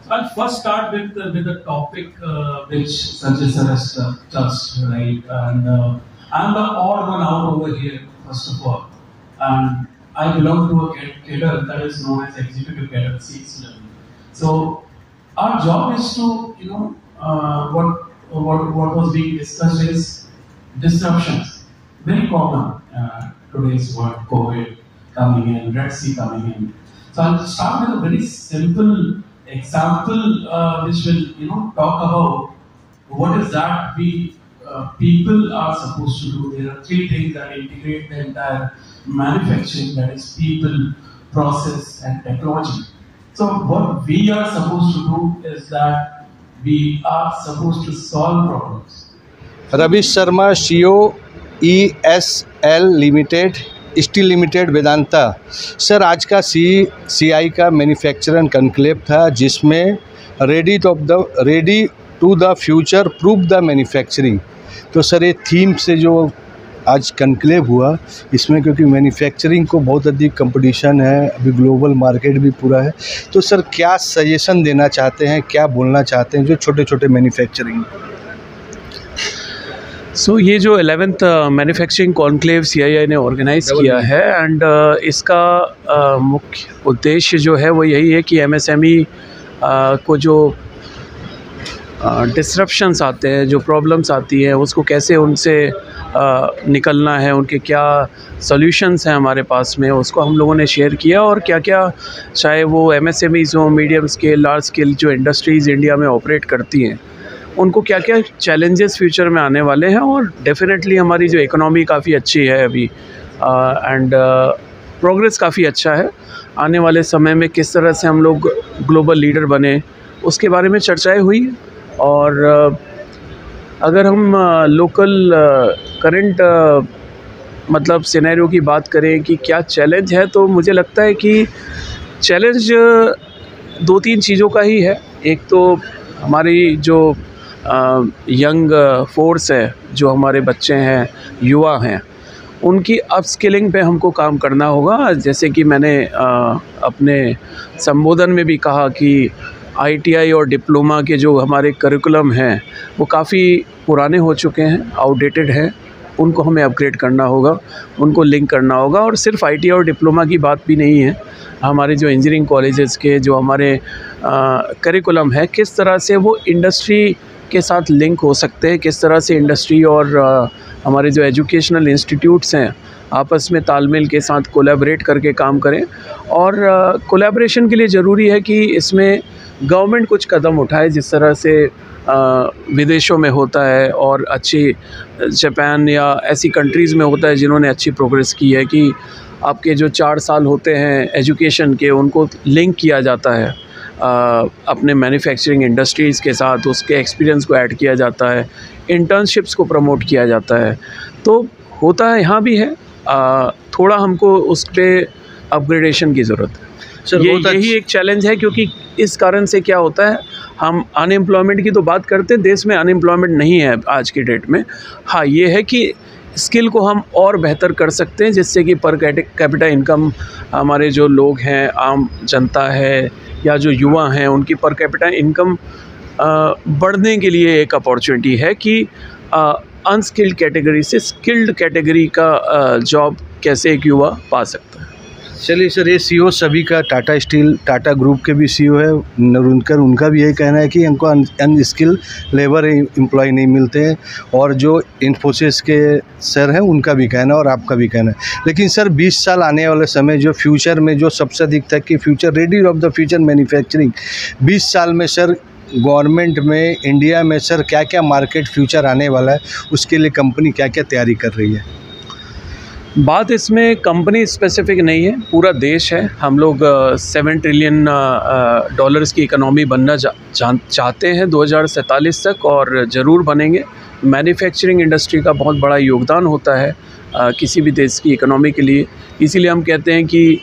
I'll first start with the topic which Sanjay sir has touched, right? And I'm the odd one out over here, first of all. And I belong to a cadre that is known as executive cadre, seats level. So our job is to, what was being discussed is disruptions. Very common today's world, COVID coming in, Red Sea coming in. So I'll start with a very simple example, which will talk about what is that we people are supposed to do. There are three things that integrate the entire manufacturing, that is people, process, and technology. So what we are supposed to do is that we are supposed to solve problems. Ravi Sharma, CEO ESL limited, steel limited, Vedanta. Sir, आज का CI का manufacturer conclave था, जिसमें ready to the future prove the manufacturing. तो sir, ये theme से जो आज कॉन्क्लेव हुआ, इसमें क्योंकि मैन्युफैक्चरिंग को बहुत अधिक कंपटीशन है, अभी ग्लोबल मार्केट भी पूरा है, तो सर क्या सजेशन देना चाहते हैं, क्या बोलना चाहते हैं जो छोटे छोटे मैन्युफैक्चरिंग? ये जो 11th मैन्युफैक्चरिंग कॉन्क्लेव CII ने ऑर्गेनाइज़ किया है, एंड इसका मुख्य उद्देश्य जो है वो यही है कि MSME को जो डिसरप्शंस आते हैं, जो प्रॉब्लम्स आती हैं, उसको कैसे उनसे निकलना है, उनके क्या सॉल्यूशंस हैं हमारे पास में, उसको हम लोगों ने शेयर किया। और क्या क्या, चाहे वो MSMEs हो, मीडियम स्केल, लार्ज स्केल जो इंडस्ट्रीज़ इंडिया में ऑपरेट करती हैं, उनको क्या क्या चैलेंजेस फ्यूचर में आने वाले हैं। और डेफिनेटली हमारी जो इकोनॉमी काफ़ी अच्छी है अभी, एंड प्रोग्रेस काफ़ी अच्छा है। आने वाले समय में किस तरह से हम लोग ग्लोबल लीडर बने, उसके बारे में चर्चाएं हुई। और अगर हम लोकल करंट मतलब सिनेरियो की बात करें कि क्या चैलेंज है, तो मुझे लगता है कि चैलेंज 2-3 चीज़ों का ही है। एक तो हमारी जो यंग फोर्स है, जो हमारे बच्चे हैं, युवा हैं, उनकी अपस्किलिंग पे हमको काम करना होगा। जैसे कि मैंने अपने संबोधन में भी कहा कि ITI और डिप्लोमा के जो हमारे करिकुलम हैं वो काफ़ी पुराने हो चुके हैं, आउटडेटेड हैं, उनको हमें अपग्रेड करना होगा, उनको लिंक करना होगा। और सिर्फ ITI और डिप्लोमा की बात भी नहीं है, हमारे जो इंजीनियरिंग कॉलेजेस के जो हमारे करिकुलम है, किस तरह से वो इंडस्ट्री के साथ लिंक हो सकते हैं, किस तरह से इंडस्ट्री और हमारे जो एजुकेशनल इंस्टीट्यूट्स हैं आपस में तालमेल के साथ कोलैबोरेट करके काम करें। और कोलैबोरेशन के लिए ज़रूरी है कि इसमें गवर्नमेंट कुछ कदम उठाए, जिस तरह से विदेशों में होता है और अच्छी जापान या ऐसी कंट्रीज़ में होता है जिन्होंने अच्छी प्रोग्रेस की है, कि आपके जो 4 साल होते हैं एजुकेशन के, उनको लिंक किया जाता है अपने मैन्युफैक्चरिंग इंडस्ट्रीज़ के साथ, उसके एक्सपीरियंस को ऐड किया जाता है, इंटर्नशिप्स को प्रमोट किया जाता है। तो होता है, यहाँ भी है, थोड़ा हमको उस पर अपग्रेडेशन की ज़रूरत है। सर, यही एक चैलेंज है, क्योंकि इस कारण से क्या होता है, हम अनएम्प्लॉयमेंट की तो बात करते हैं, देश में अनएम्प्लॉयमेंट नहीं है आज की डेट में। हाँ, ये है कि स्किल को हम और बेहतर कर सकते हैं, जिससे कि पर कैपिटा इनकम हमारे जो लोग हैं, आम जनता है या जो युवा हैं, उनकी पर कैपिटा इनकम बढ़ने के लिए एक अपॉर्चुनिटी है कि अनस्किल्ड कैटेगरी से स्किल्ड कैटेगरी का जॉब कैसे एक युवा पा सकता है। चलिए सर, ये CEO सभी का, टाटा स्टील, टाटा ग्रुप के भी CEO है नरुनकर, उनका भी यही कहना है कि हमको अनस्किल लेबर एम्प्लॉय नहीं मिलते हैं, और जो इन्फोसिस के सर हैं उनका भी कहना है और आपका भी कहना है। लेकिन सर, 20 साल आने वाले समय जो फ्यूचर में जो सबसे अधिक था कि future ready of the future manufacturing, 20 साल में सर गवर्नमेंट में, इंडिया में सर क्या क्या मार्केट फ्यूचर आने वाला है, उसके लिए कंपनी क्या क्या तैयारी कर रही है? बात इसमें कंपनी स्पेसिफिक नहीं है, पूरा देश है। हम लोग $7 ट्रिलियन की इकनॉमी बनना चाहते हैं 2047 तक, और ज़रूर बनेंगे। मैन्युफैक्चरिंग इंडस्ट्री का बहुत बड़ा योगदान होता है किसी भी देश की इकनॉमी के लिए। इसीलिए हम कहते हैं कि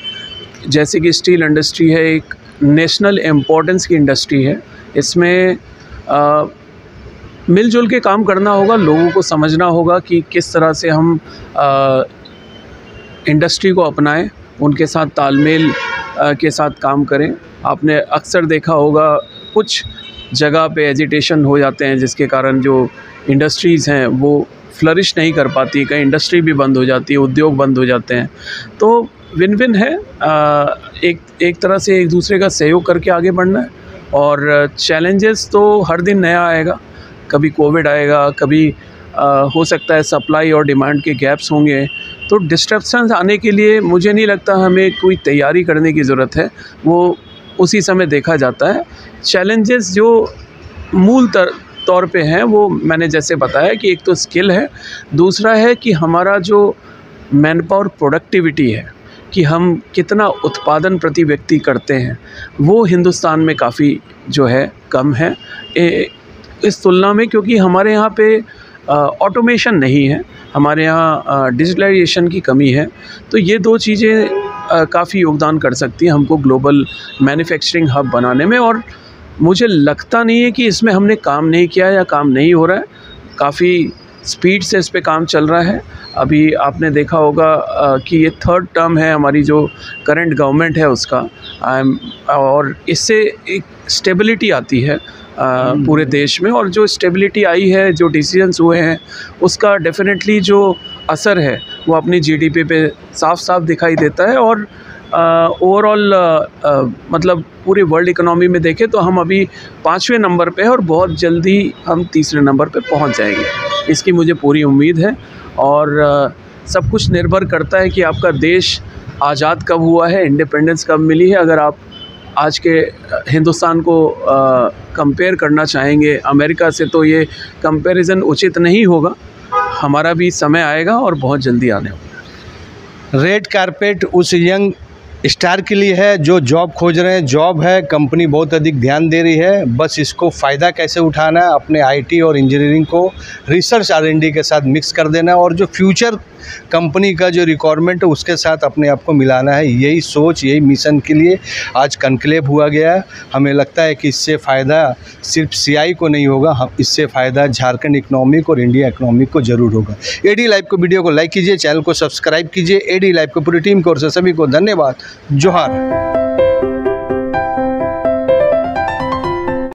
जैसे कि स्टील इंडस्ट्री है, एक नेशनल इम्पोर्टेंस की इंडस्ट्री है, इसमें मिलजुल के काम करना होगा, लोगों को समझना होगा कि किस तरह से हम इंडस्ट्री को अपनाएं, उनके साथ तालमेल के साथ काम करें। आपने अक्सर देखा होगा कुछ जगह पे एजिटेशन हो जाते हैं, जिसके कारण जो इंडस्ट्रीज़ हैं वो फ्लरिश नहीं कर पाती, कहीं इंडस्ट्री भी बंद हो जाती है, उद्योग बंद हो जाते हैं। तो विन विन है, एक तरह से एक दूसरे का सहयोग करके आगे बढ़ना है। और चैलेंजेस तो हर दिन नया आएगा, कभी कोविड आएगा, कभी हो सकता है सप्लाई और डिमांड के गैप्स होंगे। तो डिस्ट्रप्शंस आने के लिए मुझे नहीं लगता हमें कोई तैयारी करने की ज़रूरत है, वो उसी समय देखा जाता है। चैलेंजेस जो मूल तौर पे हैं वो मैंने जैसे बताया कि एक तो स्किल है, दूसरा है कि हमारा जो मैन पावर प्रोडक्टिविटी है, कि हम कितना उत्पादन प्रति व्यक्ति करते हैं, वो हिंदुस्तान में काफ़ी जो है कम है इस तुलना में, क्योंकि हमारे यहाँ पे ऑटोमेशन नहीं है, हमारे यहाँ डिजिटलाइजेशन की कमी है। तो ये दो चीज़ें काफ़ी योगदान कर सकती हैं हमको ग्लोबल मैन्युफैक्चरिंग हब बनाने में। और मुझे लगता नहीं है कि इसमें हमने काम नहीं किया या काम नहीं हो रहा है, काफ़ी स्पीड से इस पे काम चल रहा है। अभी आपने देखा होगा कि ये 3rd टर्म है हमारी जो करंट गवर्नमेंट है उसका, और इससे एक स्टेबिलिटी आती है पूरे देश में। और जो स्टेबिलिटी आई है, जो डिसीजंस हुए हैं, उसका डेफिनेटली जो असर है वो अपनी जीडीपी पे साफ साफ दिखाई देता है। और ओवरऑल मतलब पूरे वर्ल्ड इकोनॉमी में देखें तो हम अभी 5वें नंबर पे हैं और बहुत जल्दी हम 3रे नंबर पे पहुंच जाएंगे, इसकी मुझे पूरी उम्मीद है। और सब कुछ निर्भर करता है कि आपका देश आज़ाद कब हुआ है, इंडिपेंडेंस कब मिली है। अगर आप आज के हिंदुस्तान को कंपेयर करना चाहेंगे अमेरिका से, तो ये कंपैरिजन उचित नहीं होगा। हमारा भी समय आएगा और बहुत जल्दी आने वाला। रेड कारपेट उस यंग स्टार के लिए है जो जॉब खोज रहे हैं। जॉब है, कंपनी बहुत अधिक ध्यान दे रही है, बस इसको फ़ायदा कैसे उठाना है, अपने आईटी और इंजीनियरिंग को रिसर्च R&D के साथ मिक्स कर देना है, और जो फ्यूचर कंपनी का जो रिक्वायरमेंट है उसके साथ अपने आप को मिलाना है। यही सोच, यही मिशन के लिए आज कॉन्क्लेव हुआ गया है। हमें लगता है कि इससे फ़ायदा सिर्फ CI को नहीं होगा, इससे फ़ायदा झारखंड इकोनॉमिक और इंडिया इकोनॉमिक को ज़रूर होगा। AD लाइव को वीडियो को लाइक कीजिए, चैनल को सब्सक्राइब कीजिए। AD लाइव को पूरी टीम की ओर से सभी को धन्यवाद। जोहार।